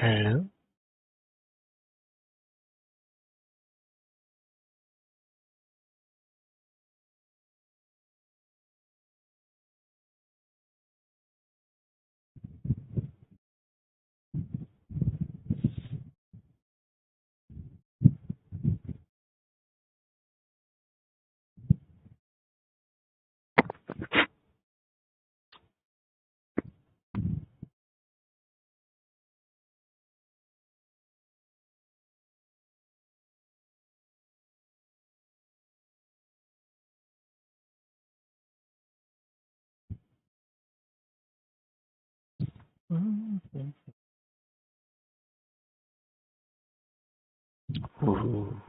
Hello. Mhm. Ooh.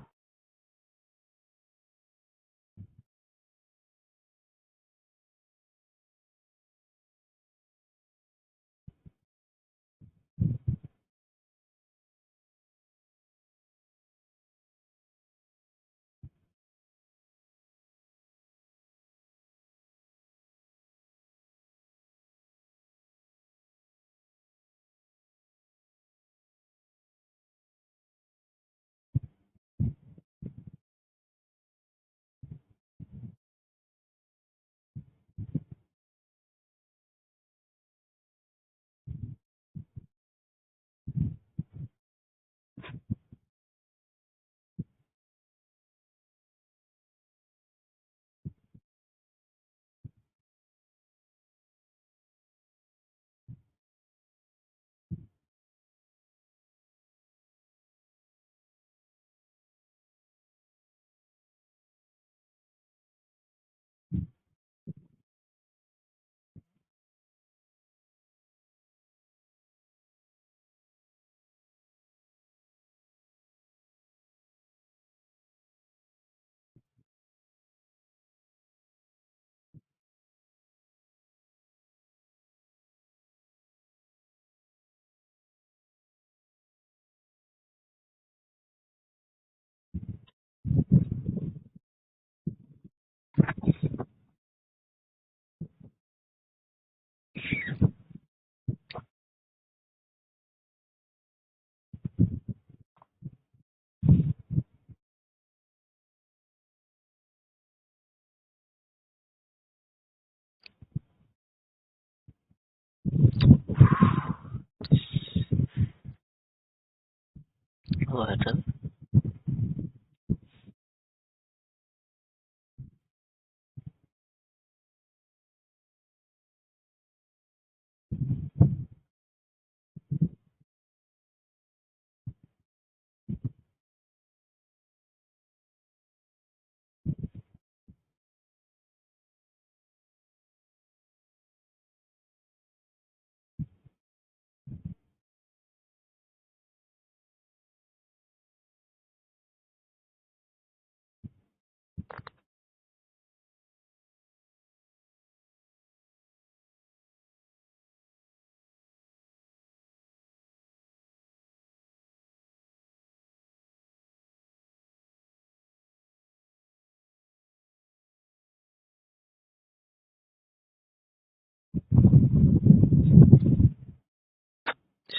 Water.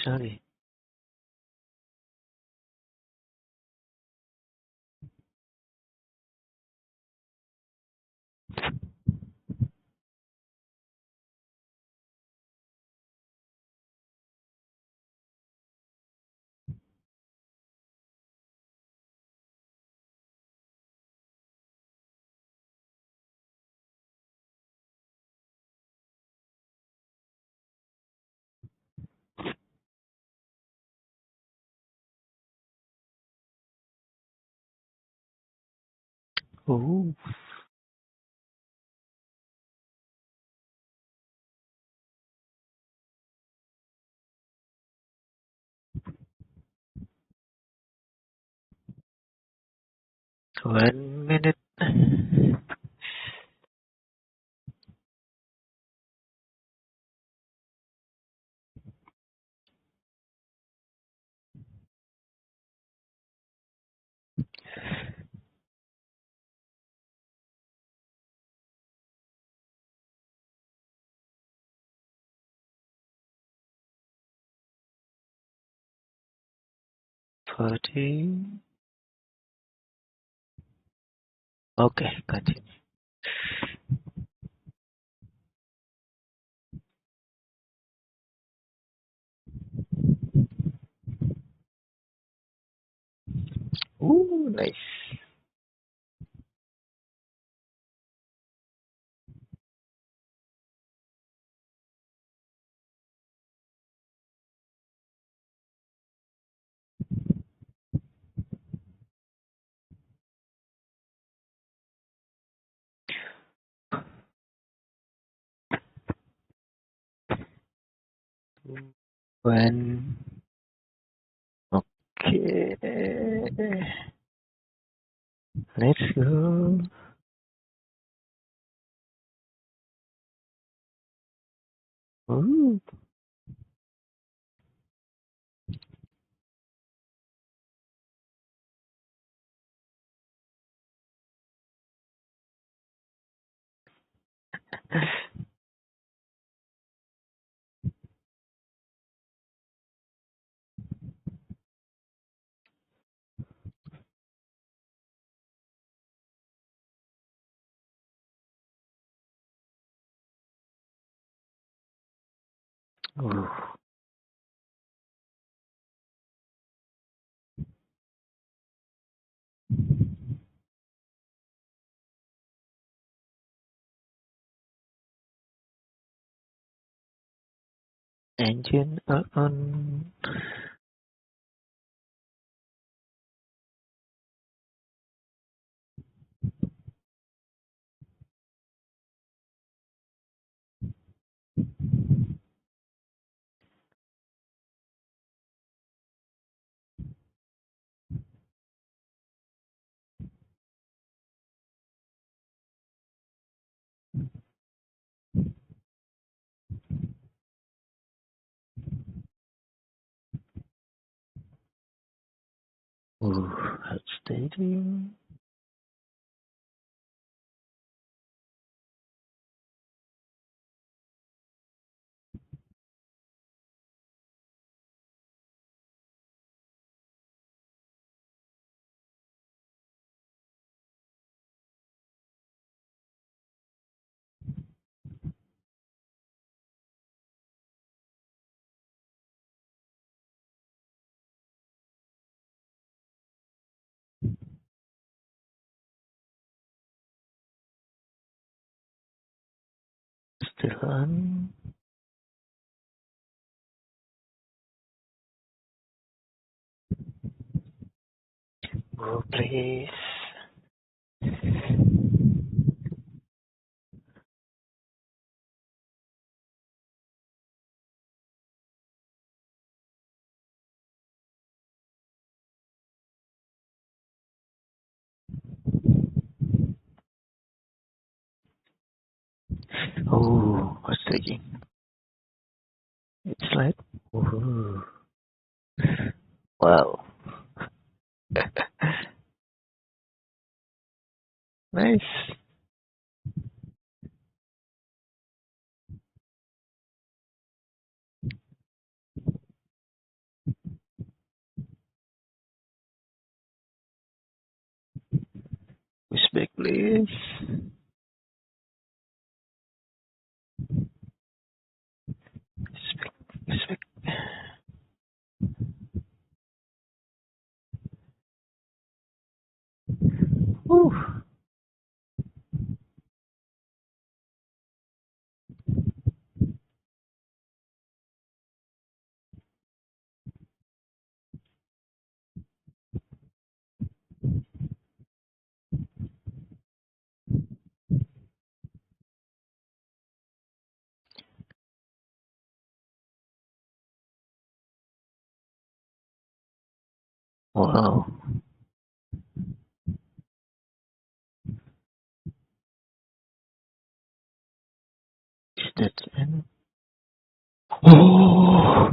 Sorry. Ooh. One minute. 40. Okay, continue. Ooh, nice. When okay, let's go. Ooh. Ooh. Engine on. Ooh, outstanding. Still on. Oh, please. Oh, what's taking? It's like, ooh, wow. Nice. Respect, please. Respect, respect. Ooh. Wow. Is that an... Oh,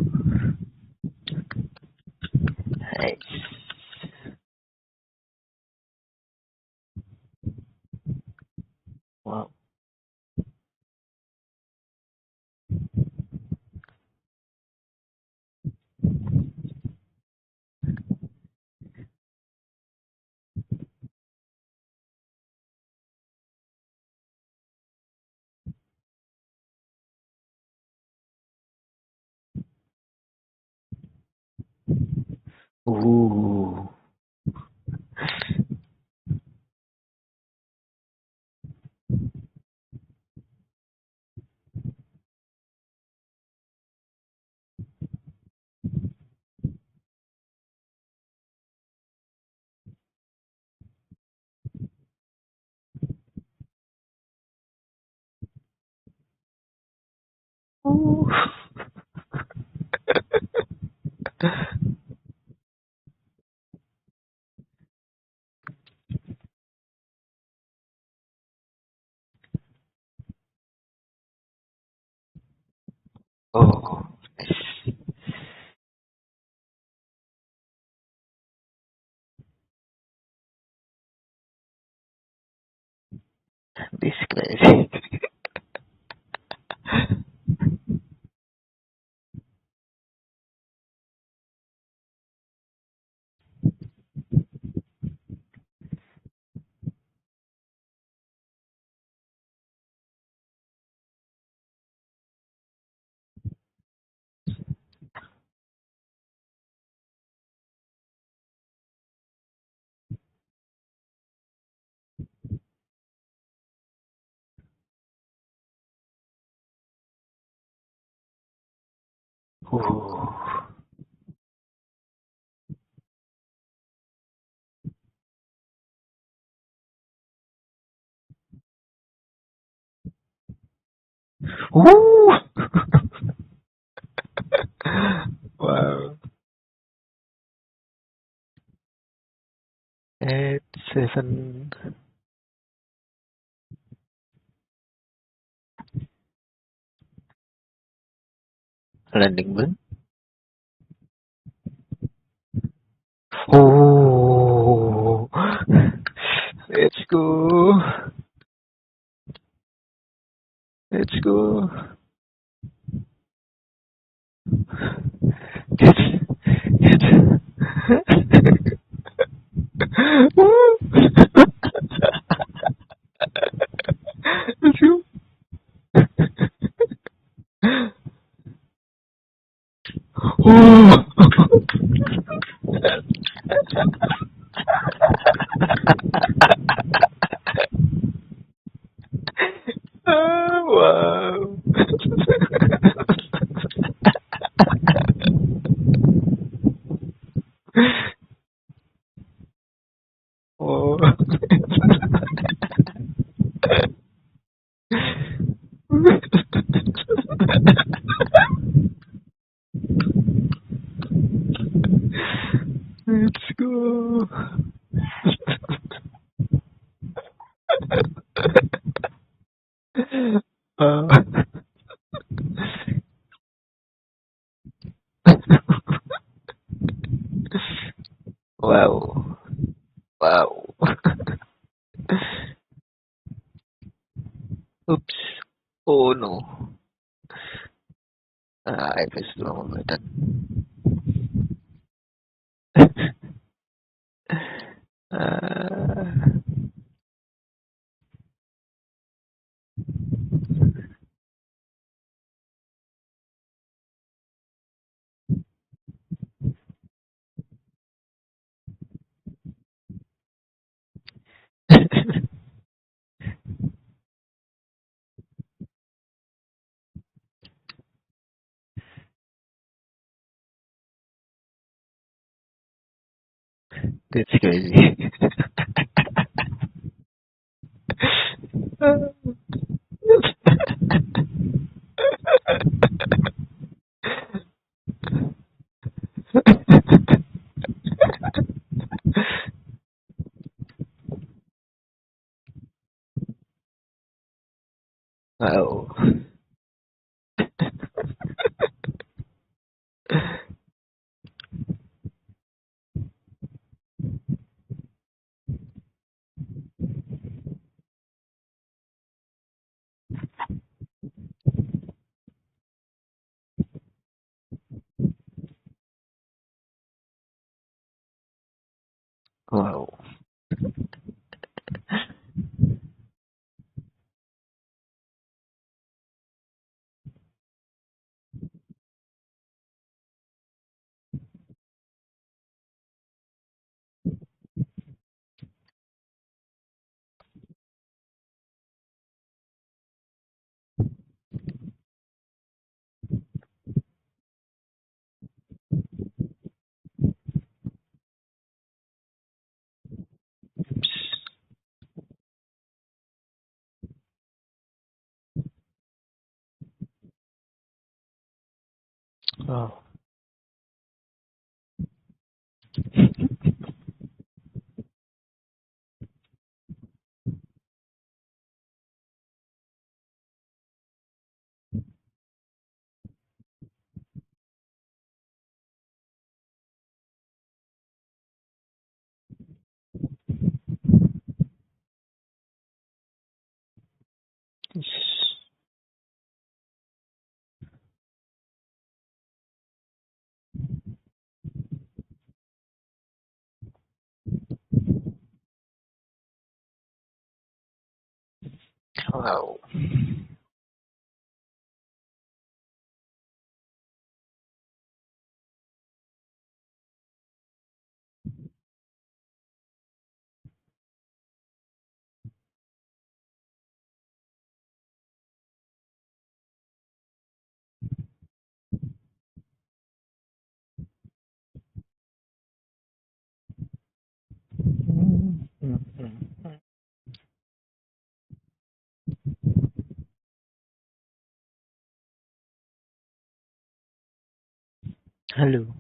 nice. Wow. Ooh. Ooh. Oh, nice. This crazy. Ooh. Ooh. Wow. 8, 7. Landing burn. Oh. Let's go. Let's go. Get. Get. Woo. Let's go. Oh. Wow. Oh. Let's go. Uh, wow. Wow. Oops. Oh no. I pressed the wrong button. uh, that's crazy. Wow. Wow. Wow. Wow. Halo.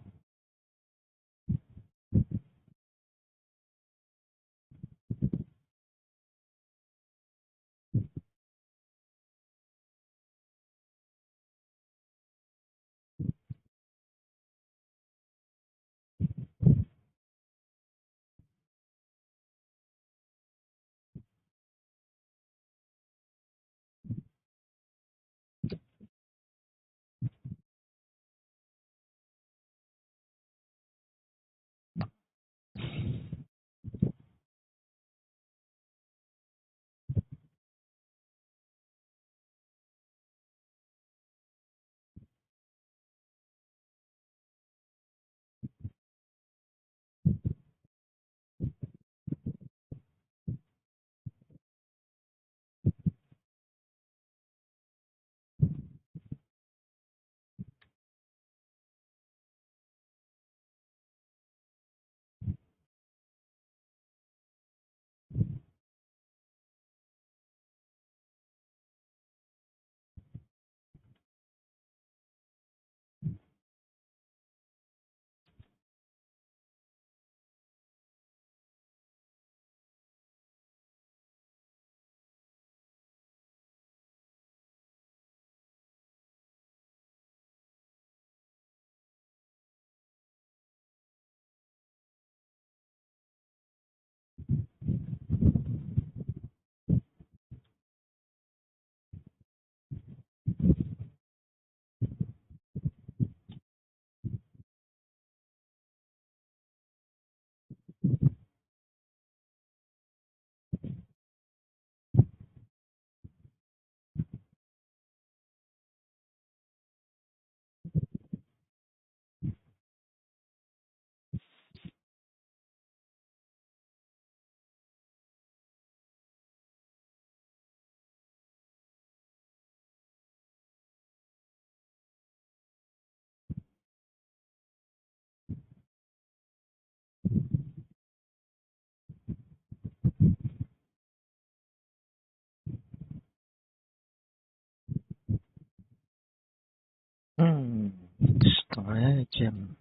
Hmm. 1,5 jam.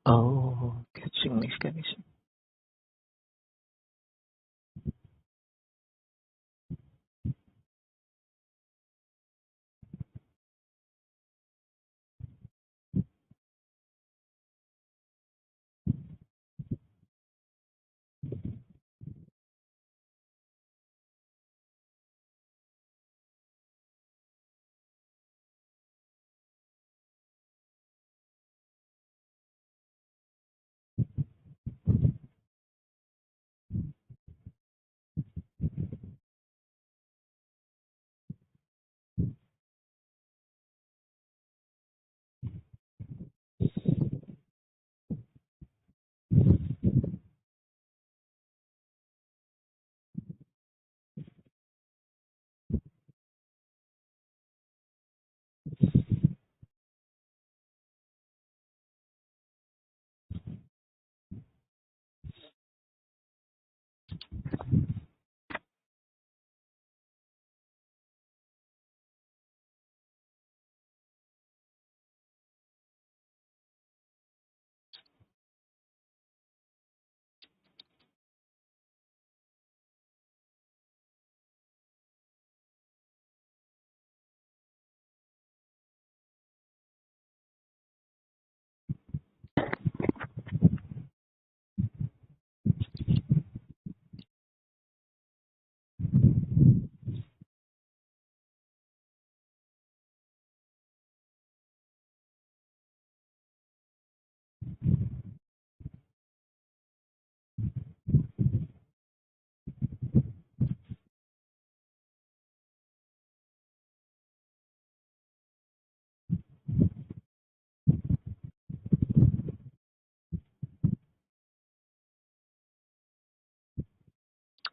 Oh, catching mechanism.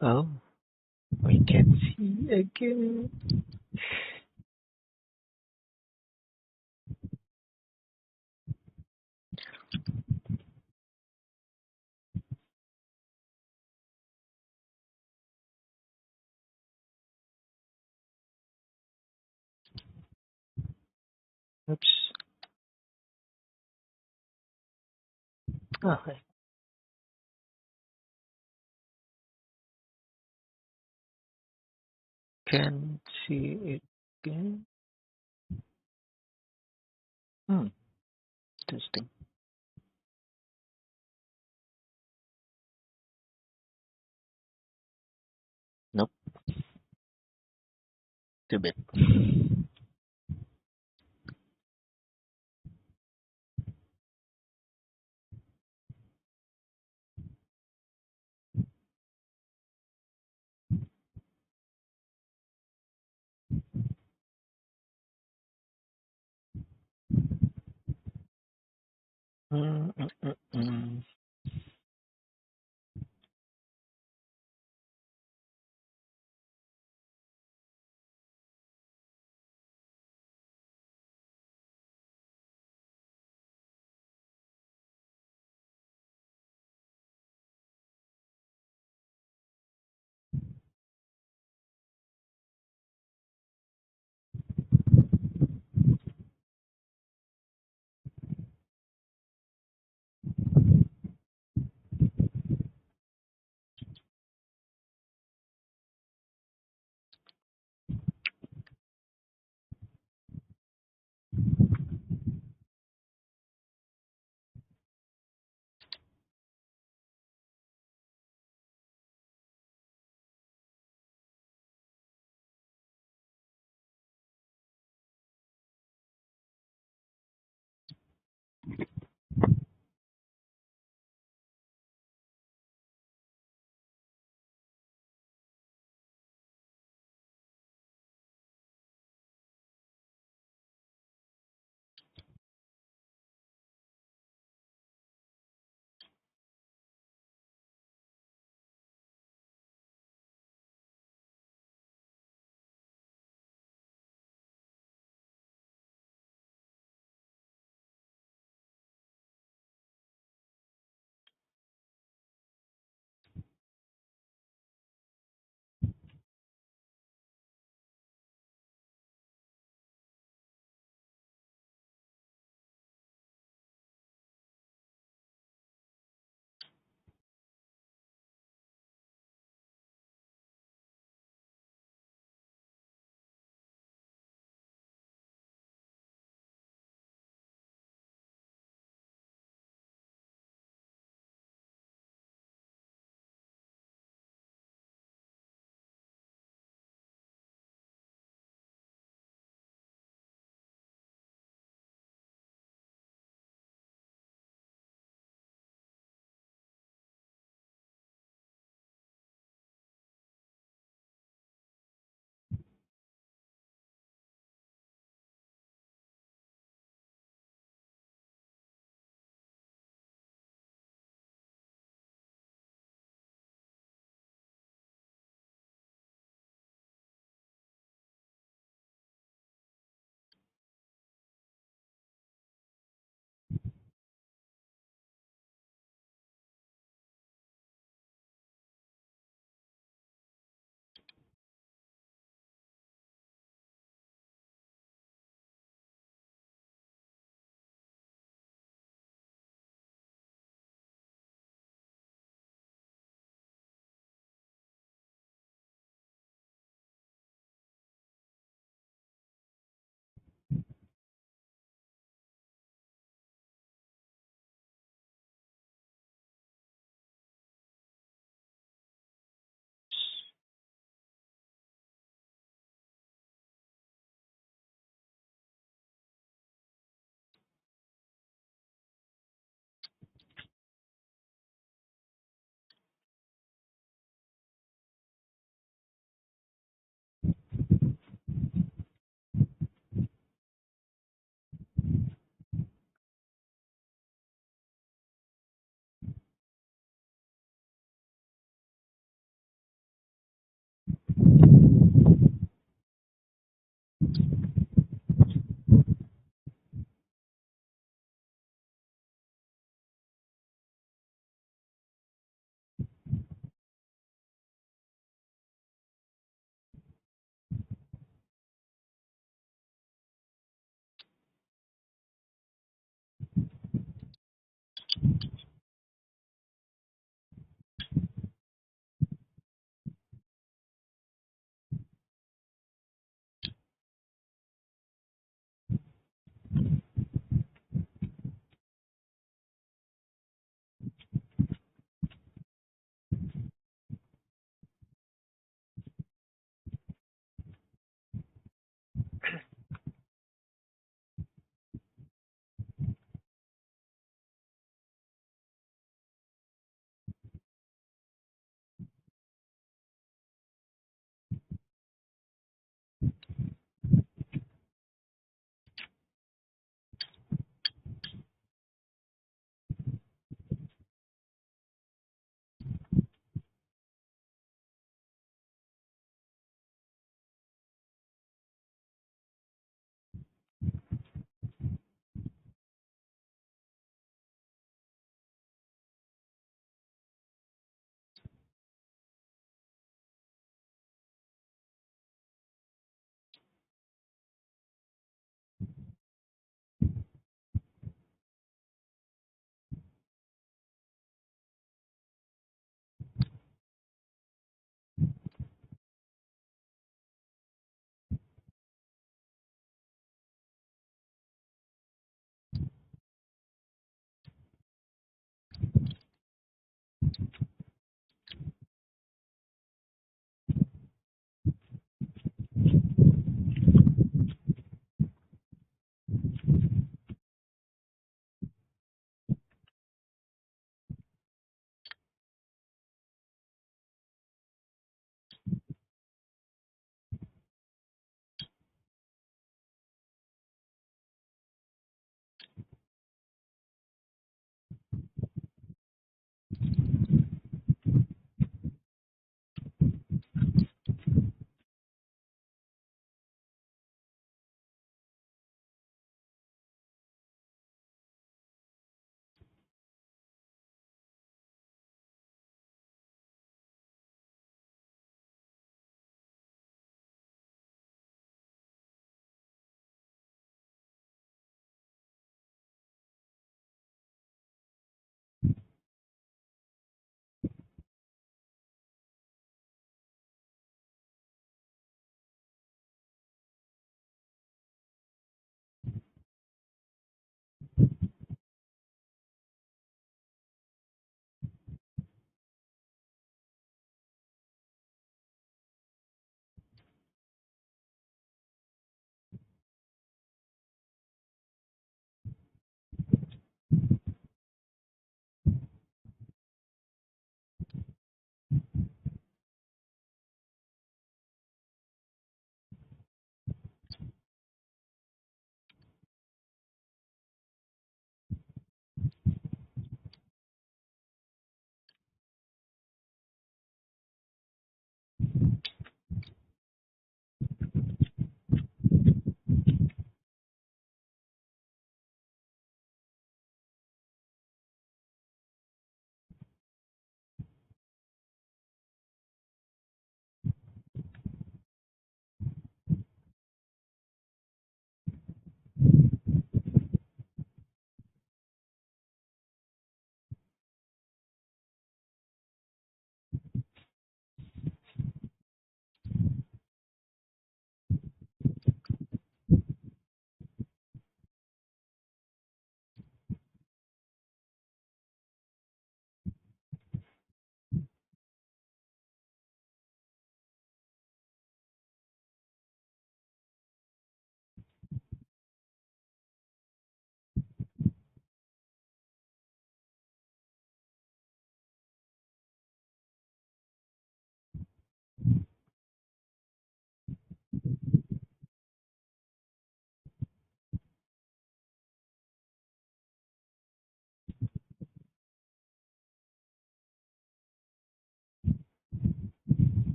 Oh, we can see again. Oops. Oh, I can see it again. Hmm, interesting. Nope, too bad. Mm, mm, mm, mm.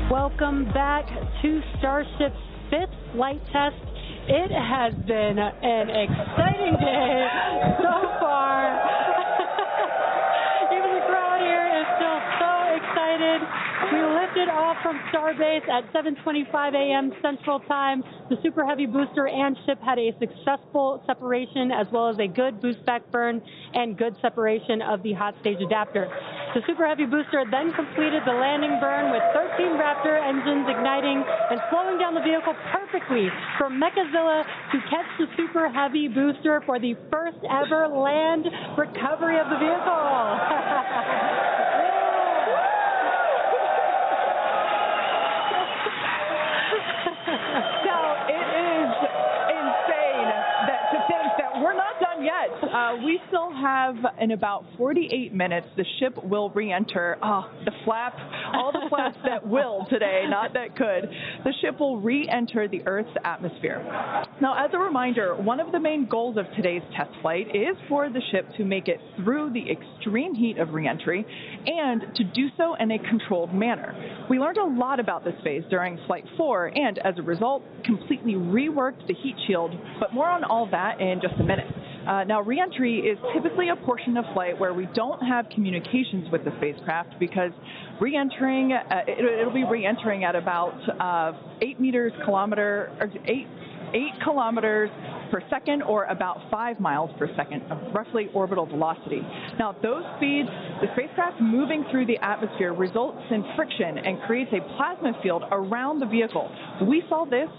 Welcome back to Starship's fifth flight test. It has been an exciting day so far. Even the crowd here is still so excited. We lifted off from Starbase at 7:25 a.m. Central Time. The Super Heavy booster and ship had a successful separation as well as a good boost back burn and good separation of the hot stage adapter. The Super Heavy booster then completed the landing burn with 13 Raptor engines igniting and slowing down the vehicle perfectly for MKAZ to catch the Super Heavy booster for the first ever land recovery of the vehicle. Now, it is insane that to think that we're not done yet. We we still have, in about 48 minutes, the ship will re-enter. The flap, all the flaps that will today, not that could. The ship will re-enter the Earth's atmosphere. Now, as a reminder, one of the main goals of today's test flight is for the ship to make it through the extreme heat of re-entry and to do so in a controlled manner. We learned a lot about this phase during Flight 4 and, as a result, completely reworked the heat shield, but more on all that in just a minute. Now, re-entry is typically a portion of flight where we don't have communications with the spacecraft because re-entering, it'll be re-entering at about 8 kilometers per second, or about 5 miles per second of roughly orbital velocity. Now, those speeds, the spacecraft moving through the atmosphere results in friction and creates a plasma field around the vehicle. We saw this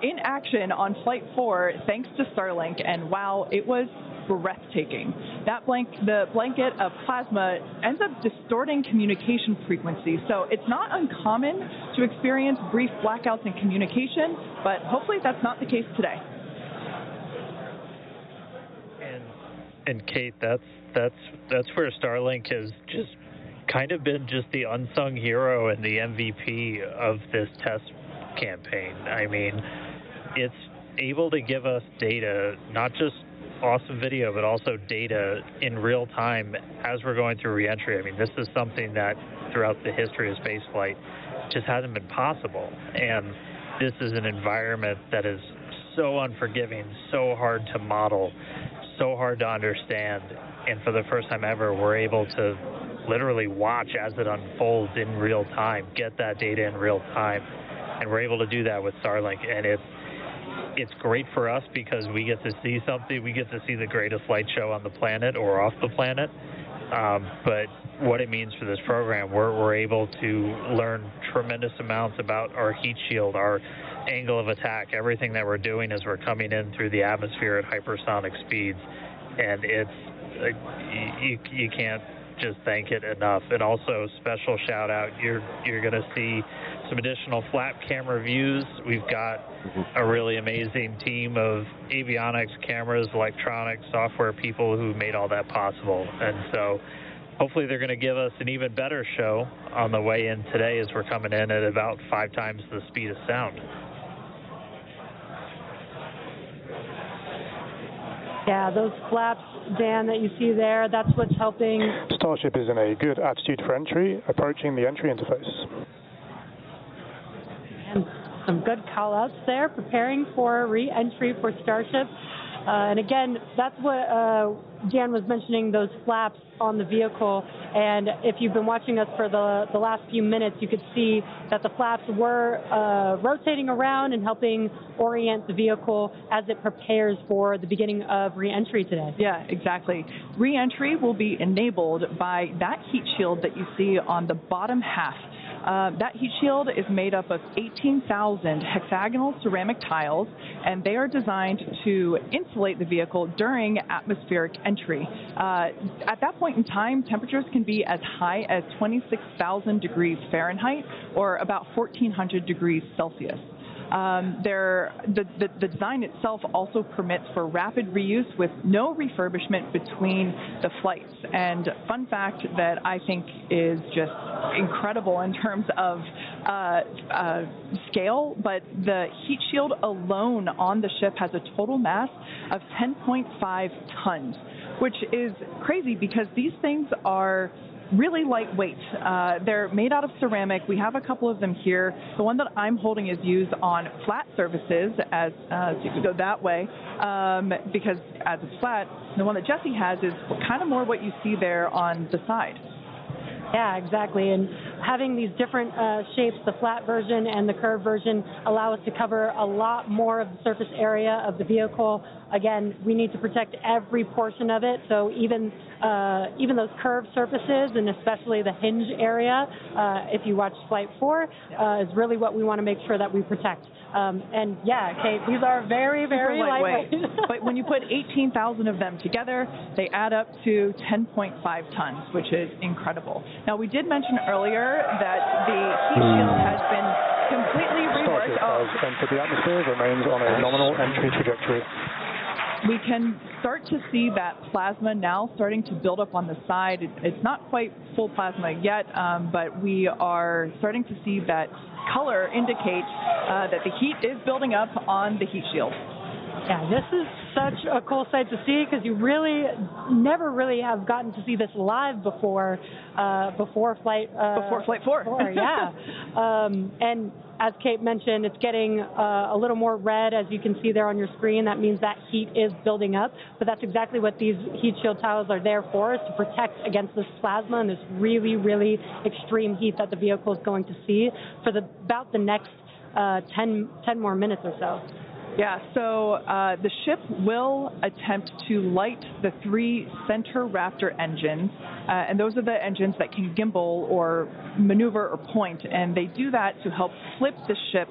in action on Flight 4 thanks to Starlink, and wow, it was breathtaking. The blanket of plasma ends up distorting communication frequency, so it's not uncommon to experience brief blackouts in communication, but hopefully that's not the case today. And Kate, that's where Starlink has just kind of been just the unsung hero and the MVP of this test campaign. I mean, it's able to give us data, not just awesome video, but also data in real time as we're going through reentry. I mean, this is something that throughout the history of spaceflight just hasn't been possible. And this is an environment that is so unforgiving, so hard to model, so hard to understand. And for the first time ever, we're able to literally watch as it unfolds in real time, get that data in real time. And we're able to do that with Starlink. And it's great for us because we get to see something. We get to see the greatest light show on the planet or off the planet. But what it means for this program, we're able to learn tremendous amounts about our heat shield, our angle of attack, everything that we're doing as we're coming in through the atmosphere at hypersonic speeds. And you can't just thank it enough. And also, special shout out, you're going to see some additional flap camera views. We've got a really amazing team of avionics, cameras, electronics, software people who made all that possible. And so hopefully they're going to give us an even better show on the way in today as we're coming in at about 5 times the speed of sound. Yeah, those flaps, Dan, that you see there, that's what's helping. Starship is in a good attitude for entry, approaching the entry interface. And some good call-outs there, preparing for re-entry for Starship. And again, that's what Jan was mentioning, those flaps on the vehicle. And if you've been watching us for the last few minutes, you could see that the flaps were rotating around and helping orient the vehicle as it prepares for the beginning of re-entry today. Yeah, exactly. Re-entry will be enabled by that heat shield that you see on the bottom half. That heat shield is made up of 18,000 hexagonal ceramic tiles, and they are designed to insulate the vehicle during atmospheric entry. At that point in time, temperatures can be as high as 26,000 degrees Fahrenheit, or about 1,400 degrees Celsius. The design itself also permits for rapid reuse with no refurbishment between the flights. And fun fact that I think is just incredible in terms of scale, but the heat shield alone on the ship has a total mass of 10.5 tons, which is crazy because these things are really lightweight. They're made out of ceramic. We have a couple of them here. The one that I'm holding is used on flat surfaces, as you can go that way, because as it's flat. The one that Jesse has is kind of more what you see there on the side. Yeah, exactly. And having these different shapes, the flat version and the curved version, allow us to cover a lot more of the surface area of the vehicle. Again, we need to protect every portion of it, so even those curved surfaces, and especially the hinge area, if you watch Flight 4, is really what we want to make sure that we protect. And yeah, Kate, these are very, very lightweight. But when you put 18,000 of them together, they add up to 10.5 tons, which is incredible. Now, we did mention earlier that the heat shield has been completely reworked. Starship has entered the atmosphere, remains on a nominal entry trajectory. We can start to see that plasma now starting to build up on the side. It's not quite full plasma yet, but we are starting to see that color indicate that the heat is building up on the heat shield. Yeah, this is such a cool sight to see because you really never really have gotten to see this live before flight 4. Yeah, and as Kate mentioned, it's getting a little more red, as you can see there on your screen. That means that heat is building up, but that's exactly what these heat shield tiles are there for, is to protect against this plasma and this really, really extreme heat that the vehicle is going to see for about the next 10 more minutes or so. Yeah, so the ship will attempt to light the 3 center Raptor engines, and those are the engines that can gimbal or maneuver or point, and they do that to help flip the ship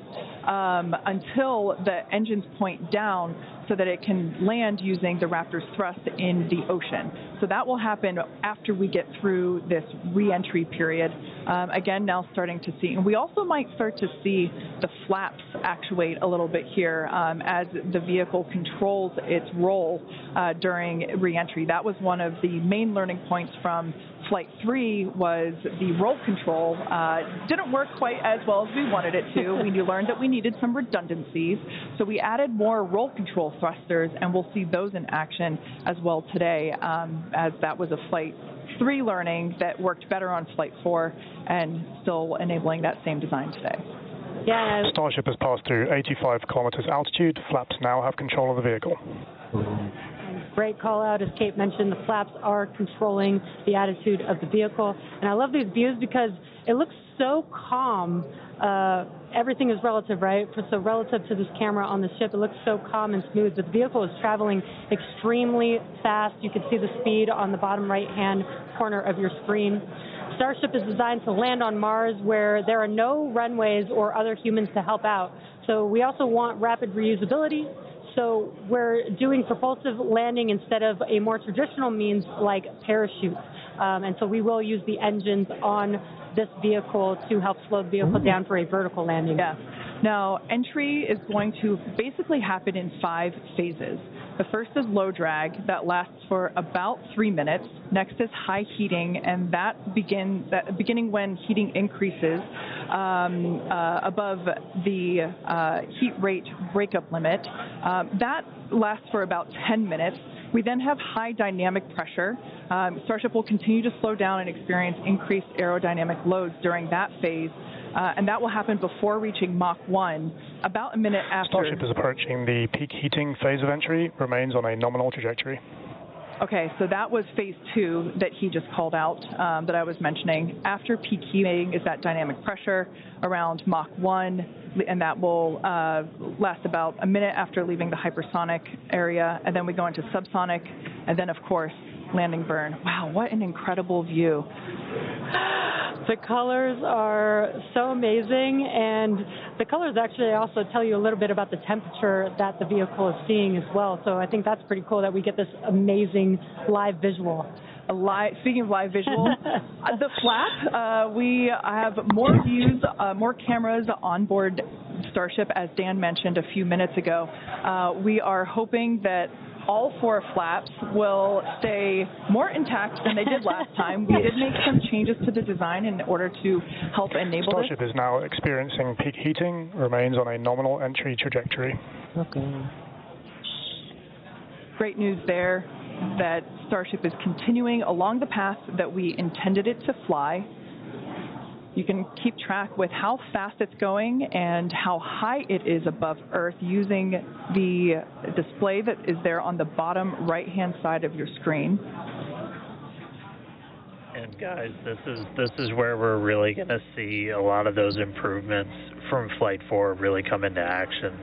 until the engines point down so that it can land using the Raptor's thrust in the ocean. So that will happen after we get through this re-entry period. Again, now starting to see, and we also might start to see the flaps actuate a little bit here as the vehicle controls its roll during re-entry. That was one of the main learning points from Flight 3 was the roll control didn't work quite as well as we wanted it to. We learned that we needed some redundancies, so we added more roll control thrusters, and we'll see those in action as well today, as that was a Flight 3 learning that worked better on Flight 4 and still enabling that same design today. Yeah. Starship has passed through 85 kilometers altitude. Flaps now have control of the vehicle. Great call out. As Kate mentioned, the flaps are controlling the attitude of the vehicle. And I love these views because it looks so calm. Everything is relative, right? So relative to this camera on the ship, it looks so calm and smooth. But the vehicle is traveling extremely fast. You can see the speed on the bottom right-hand corner of your screen. Starship is designed to land on Mars where there are no runways or other humans to help out. So we also want rapid reusability. So we're doing propulsive landing instead of a more traditional means like parachutes. And so we will use the engines on this vehicle to help slow the vehicle down for a vertical landing. Yeah. Now, entry is going to basically happen in 5 phases. The first is low drag. That lasts for about 3 minutes. Next is high heating, and beginning when heating increases above the heat rate breakup limit. That lasts for about 10 minutes. We then have high dynamic pressure. Starship will continue to slow down and experience increased aerodynamic loads during that phase. And that will happen before reaching Mach 1, about a minute after. Starship is approaching the peak heating phase of entry, remains on a nominal trajectory. Okay, so that was phase 2 that he just called out that I was mentioning. After peak heating is that dynamic pressure around Mach 1, and that will last about a minute after leaving the hypersonic area, and then we go into subsonic, and then, of course, landing burn. Wow, what an incredible view. The colors are so amazing, and the colors actually also tell you a little bit about the temperature that the vehicle is seeing as well. So I think that's pretty cool that we get this amazing live visual. Speaking of live visual, the flap, we have more views, more cameras on board Starship, as Dan mentioned a few minutes ago. We are hoping that all 4 flaps will stay more intact than they did last time. We did make some changes to the design in order to help enable Starship this. is now experiencing peak heating, remains on a nominal entry trajectory. Okay. Great news there that Starship is continuing along the path that we intended it to fly. You can keep track with how fast it's going and how high it is above Earth using the display that is there on the bottom right-hand side of your screen. And guys, this is where we're really going to see a lot of those improvements from Flight 4 really come into action.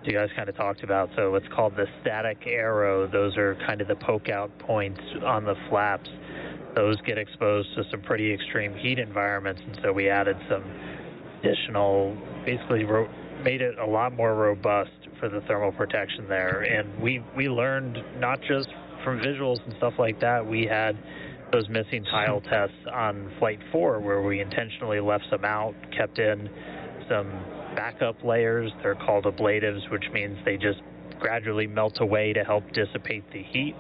You guys kind of talked about, so what's called the static arrow. Those are kind of the poke out points on the flaps. Those get exposed to some pretty extreme heat environments, and so we added some additional, basically made it a lot more robust for the thermal protection there. And we learned not just from visuals and stuff like that, we had those missing tile tests on Flight 4 where we intentionally left some out, kept in some backup layers. They're called ablatives, which means they just gradually melt away to help dissipate the heat.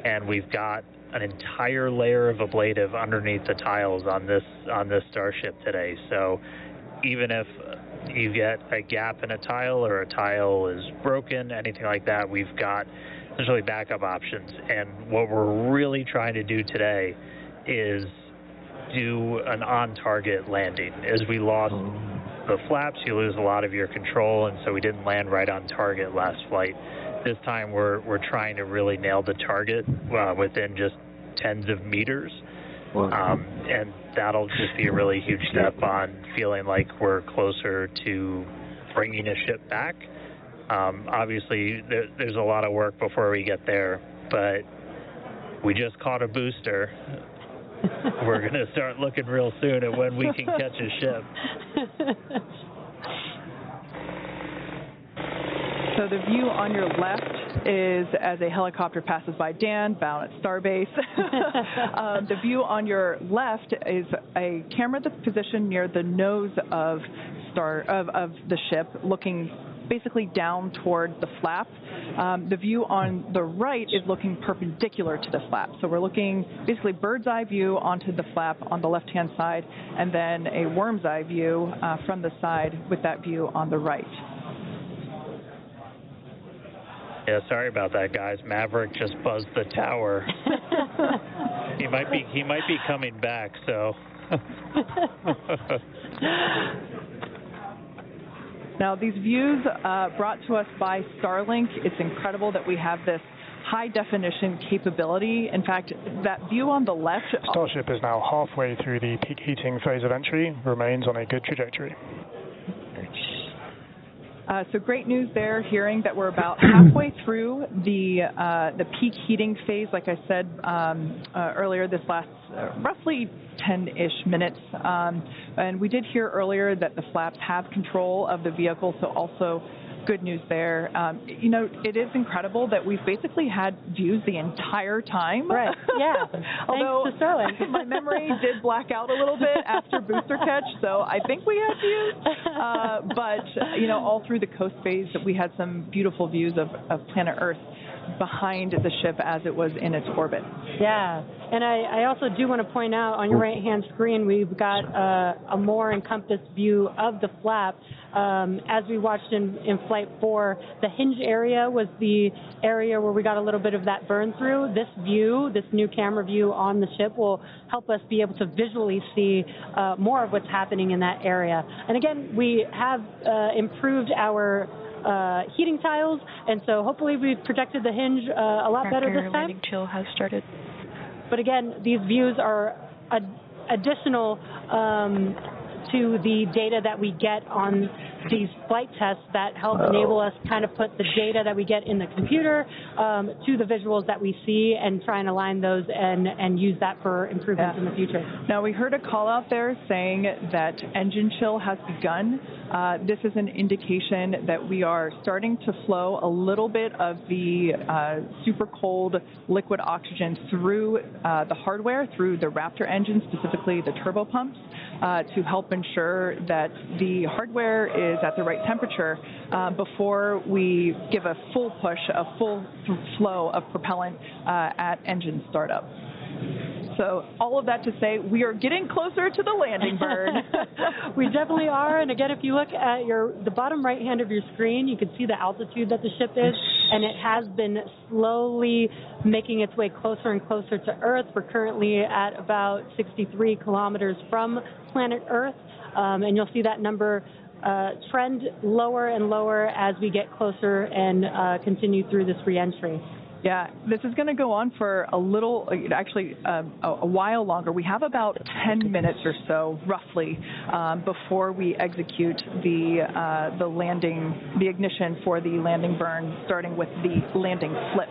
And we've got an entire layer of ablative underneath the tiles on this Starship today. So even if you get a gap in a tile or a tile is broken, anything like that, we've got essentially backup options. And what we're really trying to do today is do an on-target landing. As we lost the flaps, you lose a lot of your control, and so we didn't land right on target last flight. This time we're trying to really nail the target within just tens of meters. And that'll just be a really huge step on feeling like we're closer to bringing a ship back. Obviously, there's a lot of work before we get there, but we just caught a booster. We're going to start looking real soon at when we can catch a ship. So the view on your left is as a helicopter passes by Dan, bound at Starbase. The view on your left is a camera that's positioned near the nose of the ship, looking basically down toward the flap. The view on the right is looking perpendicular to the flap. So we're looking basically bird's eye view onto the flap on the left-hand side, and then a worm's eye view from the side with that view on the right. Yeah, sorry about that, guys. Maverick just buzzed the tower. He might be coming back, so. Now, these views brought to us by Starlink. It's incredible that we have this high-definition capability. In fact, that view on the left... Starship is now halfway through the peak heating phase of entry, remains on a good trajectory. So great news there, hearing that we're about halfway through the peak heating phase. Like I said earlier, this lasts roughly 10-ish minutes. And we did hear earlier that the flaps have control of the vehicle, so also good news there. You know, it is incredible that we've basically had views the entire time. Right, yeah. Although thanks to Starlink. my memory did black out a little bit after booster catch, so I think we had views. But, you know, all through the coast phase, we had some beautiful views of planet Earth behind the ship as it was in its orbit. Yeah, and I also do want to point out on your right-hand screen, we've got a more encompassed view of the flap. As we watched in Flight 4, the hinge area was the area where we got a little bit of that burn through. This view, this new camera view on the ship, will help us be able to visually see more of what's happening in that area. And again, we have improved our heating tiles, and so hopefully we've protected the hinge a lot better this time. Landing chill has started. But again, these views are additional to the data that we get on these flight tests that help enable us kind of put the data that we get in the computer to the visuals that we see and try and align those and use that for improvements in the future. Now, we heard a call out there saying that engine chill has begun. This is an indication that we are starting to flow a little bit of the super cold liquid oxygen through the hardware, through the Raptor engine, specifically the turbo pumps, to help ensure that the hardware is at the right temperature before we give a full push, a full flow of propellant at engine startup. So all of that to say, we are getting closer to the landing burn. We definitely are. And again, if you look at the bottom right hand of your screen, you can see the altitude that the ship is, and it has been slowly making its way closer and closer to Earth. We're currently at about 63 kilometers from planet Earth, and you'll see that number trend lower and lower as we get closer and continue through this re-entry. Yeah, this is going to go on for a little, actually a while longer. We have about 10 minutes or so, roughly, before we execute the landing, the ignition for the landing burn, starting with the landing flip.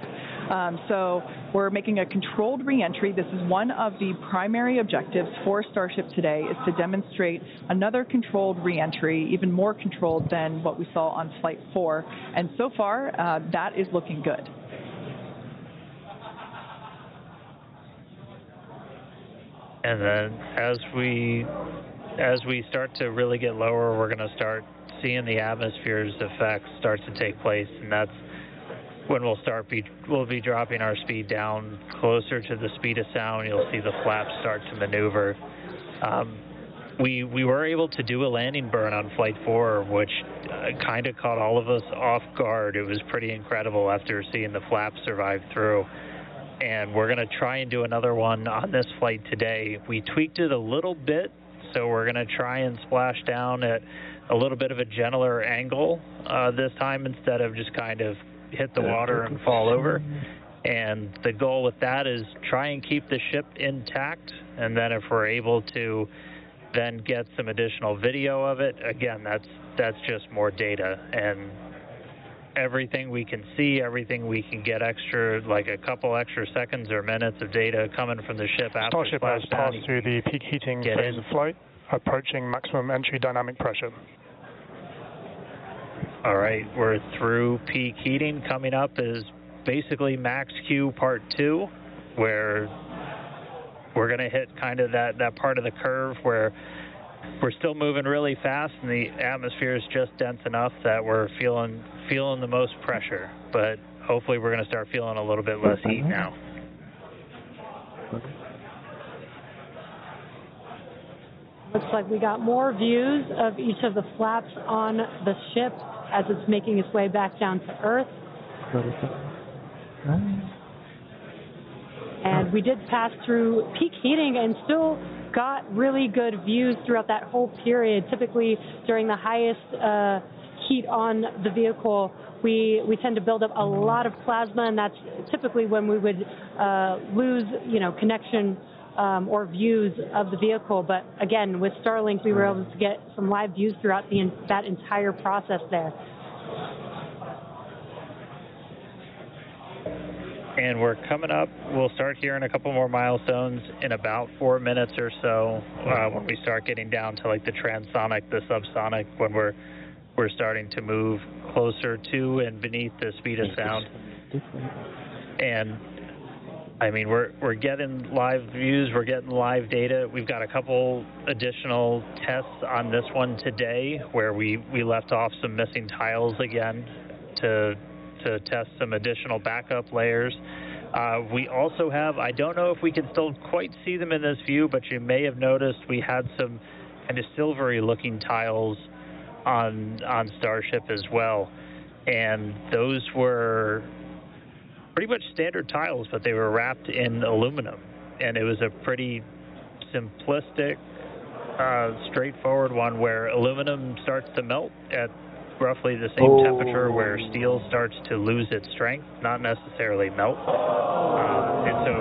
So we're making a controlled re-entry. This is one of the primary objectives for Starship today, is to demonstrate another controlled re-entry, even more controlled than what we saw on Flight 4. And so far, that is looking good. And then as we as we start to really get lower, we're going to start seeing the atmosphere's effects start to take place, and that's when we'll be dropping our speed down closer to the speed of sound. You'll see the flaps start to maneuver. We were able to do a landing burn on Flight 4, which kind of caught all of us off guard. It was pretty incredible after seeing the flaps survive through. And we're going to try and do another one on this flight today. We tweaked it a little bit, so we're going to try and splash down at a little bit of a gentler angle this time instead of just kind of hit the water and fall over. And the goal with that is try and keep the ship intact, and then if we're able to then get some additional video of it, again, that's just more data. And everything we can see, everything we can get extra, like a couple extra seconds or minutes of data coming from the ship after Starship has splashdown. passed through the peak heating phase of flight, approaching maximum entry dynamic pressure. All right, we're through peak heating. Coming up is basically max Q part 2, where we're going to hit kind of that part of the curve where we're still moving really fast and the atmosphere is just dense enough that we're feeling the most pressure, but hopefully we're going to start feeling a little bit less heat now. Looks like we got more views of each of the flaps on the ship as it's making its way back down to Earth. And we did pass through peak heating and still got really good views throughout that whole period. Typically, during the highest heat on the vehicle, we tend to build up a lot of plasma, and that's typically when we would lose, connection or views of the vehicle. But again, with Starlink, we were able to get some live views throughout that entire process there. And we're coming up, we'll start hearing a couple more milestones in about 4 minutes or so when we start getting down to like the transonic, the subsonic, when we're starting to move closer to and beneath the speed of sound. And I mean, we're getting live views, we're getting live data. We've got a couple additional tests on this one today where we left off some missing tiles again to test some additional backup layers. We also have, I don't know if we can still quite see them in this view, but you may have noticed we had some kind of silvery looking tiles on Starship as well. And those were pretty much standard tiles, but they were wrapped in aluminum. And it was a pretty simplistic, straightforward one where aluminum starts to melt at roughly the same temperature where steel starts to lose its strength, not necessarily melt. And so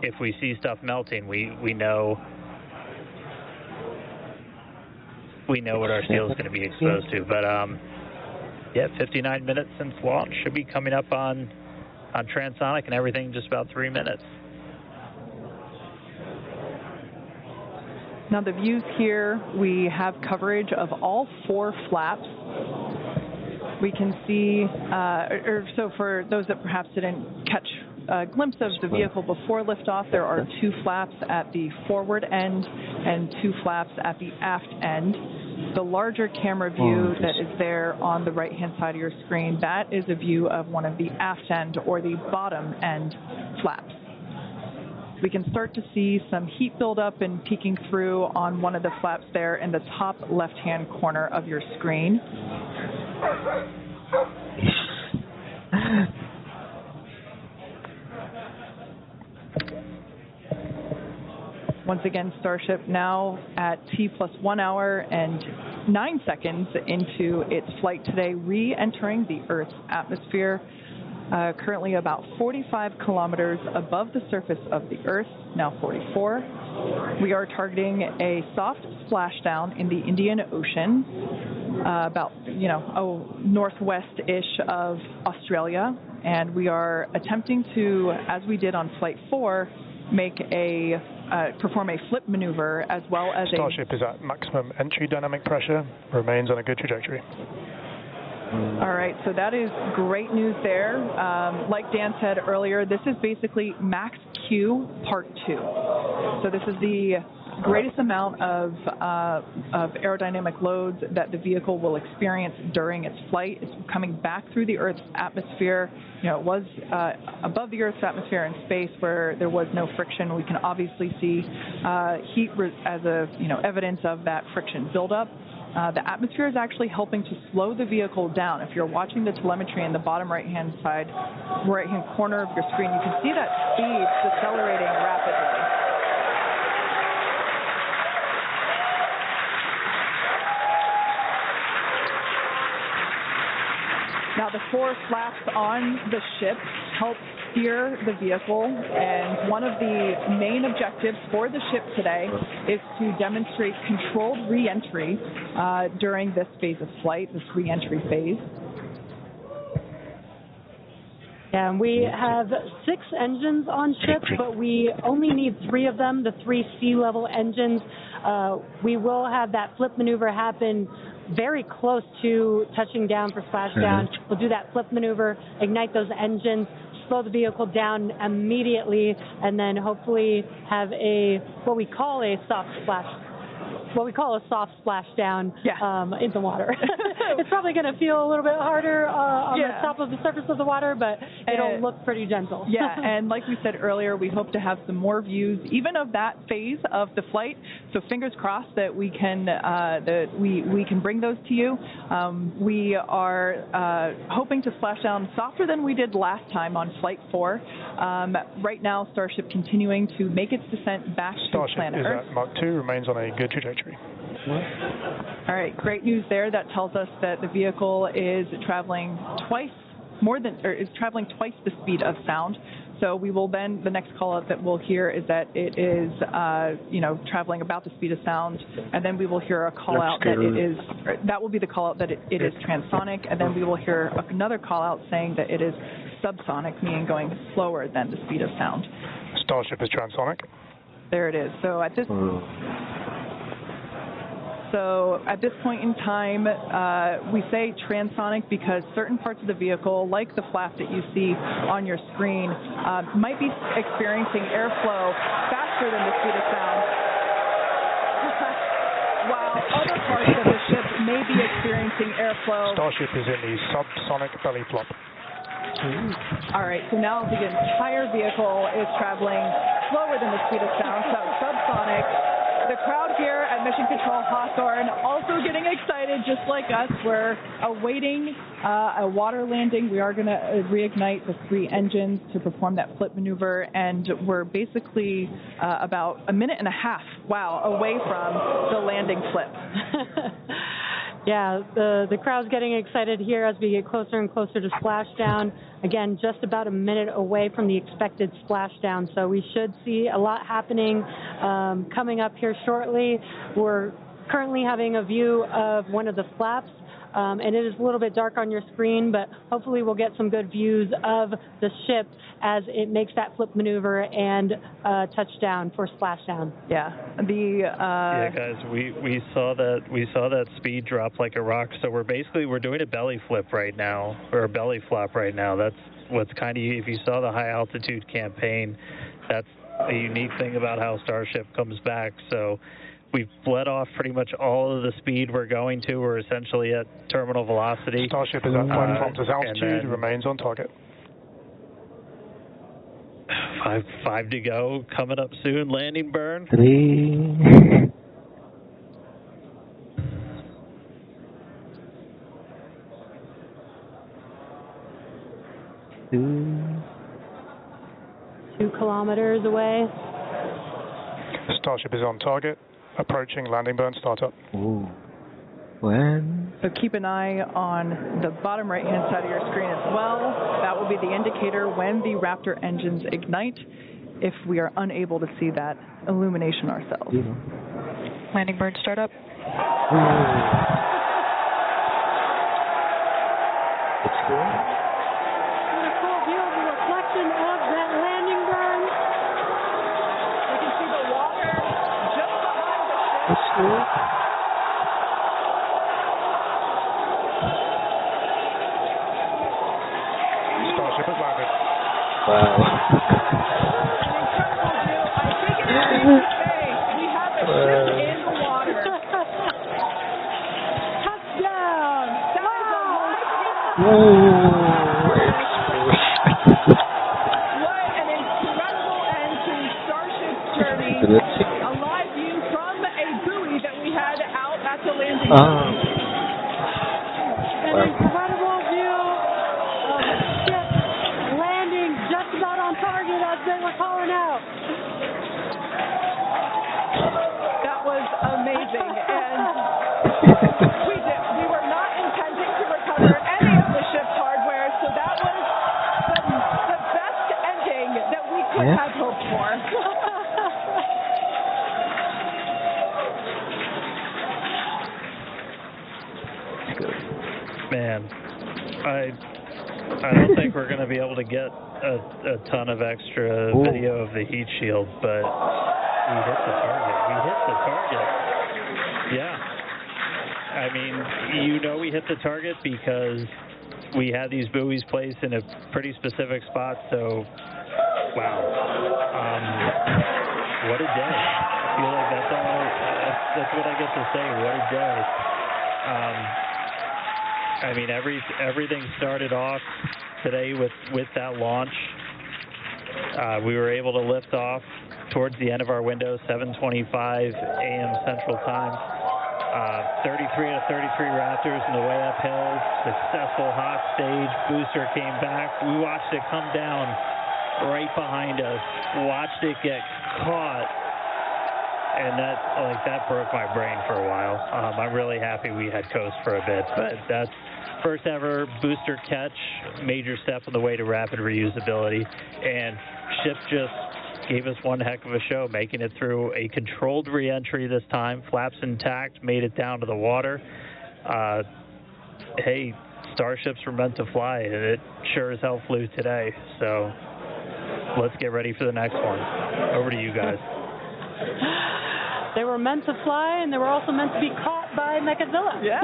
if we see stuff melting, we know what our steel is going to be exposed to. But yeah, 59 minutes since launch, should be coming up on transonic and everything in just about 3 minutes. Now the views here, we have coverage of all 4 flaps. We can see, so for those that perhaps didn't catch a glimpse of the vehicle before liftoff, there are 2 flaps at the forward end and 2 flaps at the aft end. The larger camera view that is there on the right-hand side of your screen, that is a view of one of the aft end or the bottom end flaps. We can start to see some heat buildup and peeking through on one of the flaps there in the top left-hand corner of your screen. Once again, Starship now at T+1 hour and 9 seconds into its flight today, re-entering the Earth's atmosphere. Currently about 45 kilometers above the surface of the Earth, now 44. We are targeting a soft splashdown in the Indian Ocean, about, northwest-ish of Australia. And we are attempting to, as we did on Flight 4, perform a flip maneuver as well as Starship is at maximum entry dynamic pressure, remains on a good trajectory. All right, so that is great news there. Like Dan said earlier, this is basically max Q part 2. So this is the greatest amount of aerodynamic loads that the vehicle will experience during its flight. It's coming back through the Earth's atmosphere. You know, it was above the Earth's atmosphere in space where there was no friction. We can obviously see heat as a evidence of that friction buildup. The atmosphere is actually helping to slow the vehicle down. If you're watching the telemetry in the bottom right-hand corner of your screen, you can see that speed decelerating rapidly. Now, the 4 flaps on the ship help steer the vehicle, and one of the main objectives for the ship today is to demonstrate controlled re-entry during this phase of flight, this re-entry phase. Yeah, and we have 6 engines on ship, but we only need 3 of them, the 3 sea-level engines. We will have that flip maneuver happen very close to touching down for splashdown. We'll do that flip maneuver, ignite those engines, slow the vehicle down immediately, and then hopefully have what we call a soft splashdown in the water. It's probably going to feel a little bit harder on the top of the surface of the water, but it'll look pretty gentle. Yeah, and like we said earlier, we hope to have some more views, even of that phase of the flight. So fingers crossed that we can bring those to you. We are hoping to splash down softer than we did last time on Flight 4. Right now, Starship continuing to make its descent back to planet Earth. Starship is at Mach 2, remains on a good trajectory. All right, great news there. That tells us that the vehicle is traveling twice the speed of sound. So we will then, the next call out that we'll hear is that it is, traveling about the speed of sound, and then we will hear a call out that will be the call out that it is transonic, and then we will hear another call out saying that it is subsonic, meaning going slower than the speed of sound. Starship is transonic. There it is. So at this point in time, we say transonic because certain parts of the vehicle, like the flap that you see on your screen, might be experiencing airflow faster than the speed of sound, while other parts of the ship may be experiencing airflow. Starship is in the subsonic belly flop. All right, so now the entire vehicle is traveling slower than the speed of sound, so subsonic. The crowd here at Mission Control Hawthorne also getting excited, just like us. We're awaiting a water landing. We are going to reignite the 3 engines to perform that flip maneuver, and we're basically about a minute and a half, away from the landing flip. Yeah, the crowd's getting excited here as we get closer and closer to splashdown. Again, just about a minute away from the expected splashdown, so we should see a lot happening coming up here shortly. We're currently having a view of one of the flaps, and it is a little bit dark on your screen, but hopefully we'll get some good views of the ship as it makes that flip maneuver and touchdown for splashdown. Yeah, guys, we saw that speed drop like a rock. So we're doing a belly flip right now, or a belly flop right now. That's what's kind of, if you saw the high altitude campaign, that's a unique thing about how Starship comes back. So we've bled off pretty much all of the speed we're going to. We're essentially at terminal velocity. Starship is at 20 kilometers altitude, remains on target. 5 to go, coming up soon. Landing burn. 3. 2 kilometers away. Starship is on target. Approaching landing burn startup. Ooh. 1. So keep an eye on the bottom right-hand side of your screen as well. That will be the indicator when the Raptor engines ignite, if we are unable to see that illumination ourselves. Landing burn startup. It's cool. What a cool view of the reflection of that landing burn. You can see the water just behind the ship. It's cool. Starship has landed. Wow. An incredible view. I think it is safe to say we have a What an incredible end to Starship's journey. A live view from a buoy that we had out at the landing zone. An incredible view of the ship landing just about on target as they were calling out. That was amazing. And we were not intending to recover any of the ship's hardware, so that was the best ending that we could have hoped for. Man, I don't think we're going to be able to get a ton of extra video of the heat shield, but we hit the target. We hit the target. Yeah. I mean, we hit the target because we had these buoys placed in a pretty specific spot, so wow. What a day. I feel like that's what I get to say. What a day. I mean, everything started off today with that launch. We were able to lift off towards the end of our window, 7:25 a.m. Central Time. 33 out of 33 Raptors in the way uphill. Successful hot stage. Booster came back. We watched it come down right behind us. Watched it get caught. And that broke my brain for a while. I'm really happy we had coast for a bit, but that's first ever booster catch, major step on the way to rapid reusability, and Ship just gave us one heck of a show, making it through a controlled re-entry this time, flaps intact, made it down to the water. Hey, Starships were meant to fly, and it sure as hell flew today, so let's get ready for the next one. Over to you guys. They were meant to fly, and they were also meant to be caught by MKAZ. Yeah.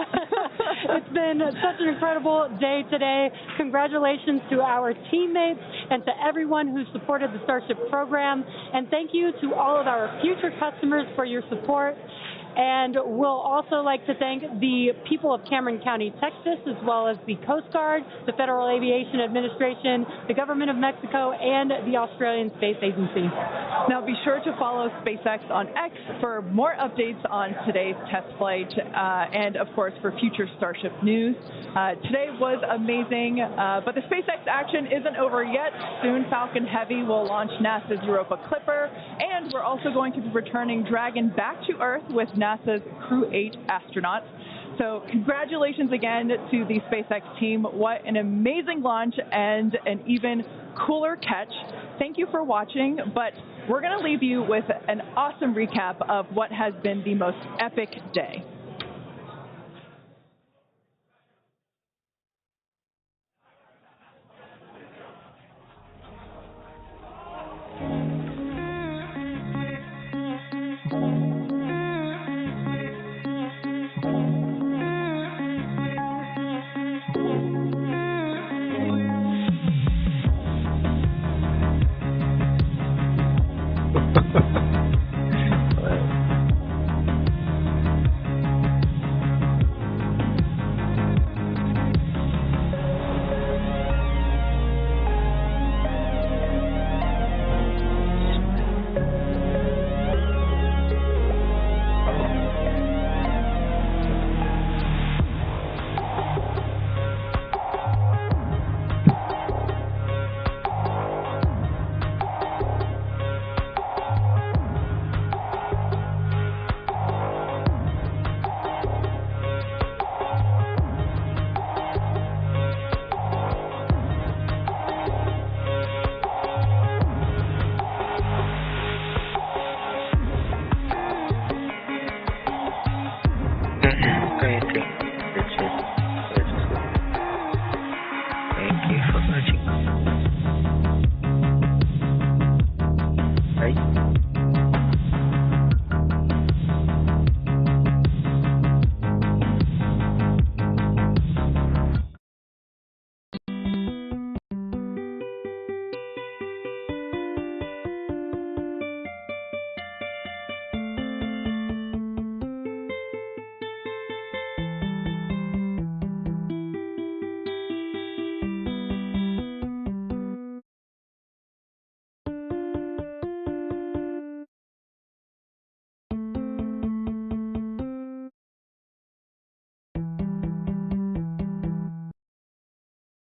It's been such an incredible day today. Congratulations to our teammates and to everyone who supported the Starship program. And thank you to all of our future customers for your support. And we'll also like to thank the people of Cameron County, Texas, as well as the Coast Guard, the Federal Aviation Administration, the Government of Mexico, and the Australian Space Agency. Now be sure to follow SpaceX on X for more updates on today's test flight and, of course, for future Starship news. Today was amazing, but the SpaceX action isn't over yet. Soon Falcon Heavy will launch NASA's Europa Clipper, and we're also going to be returning Dragon back to Earth with NASA's Crew 8 astronauts. So congratulations again to the SpaceX team. What an amazing launch and an even cooler catch. Thank you for watching, but we're going to leave you with an awesome recap of what has been the most epic day.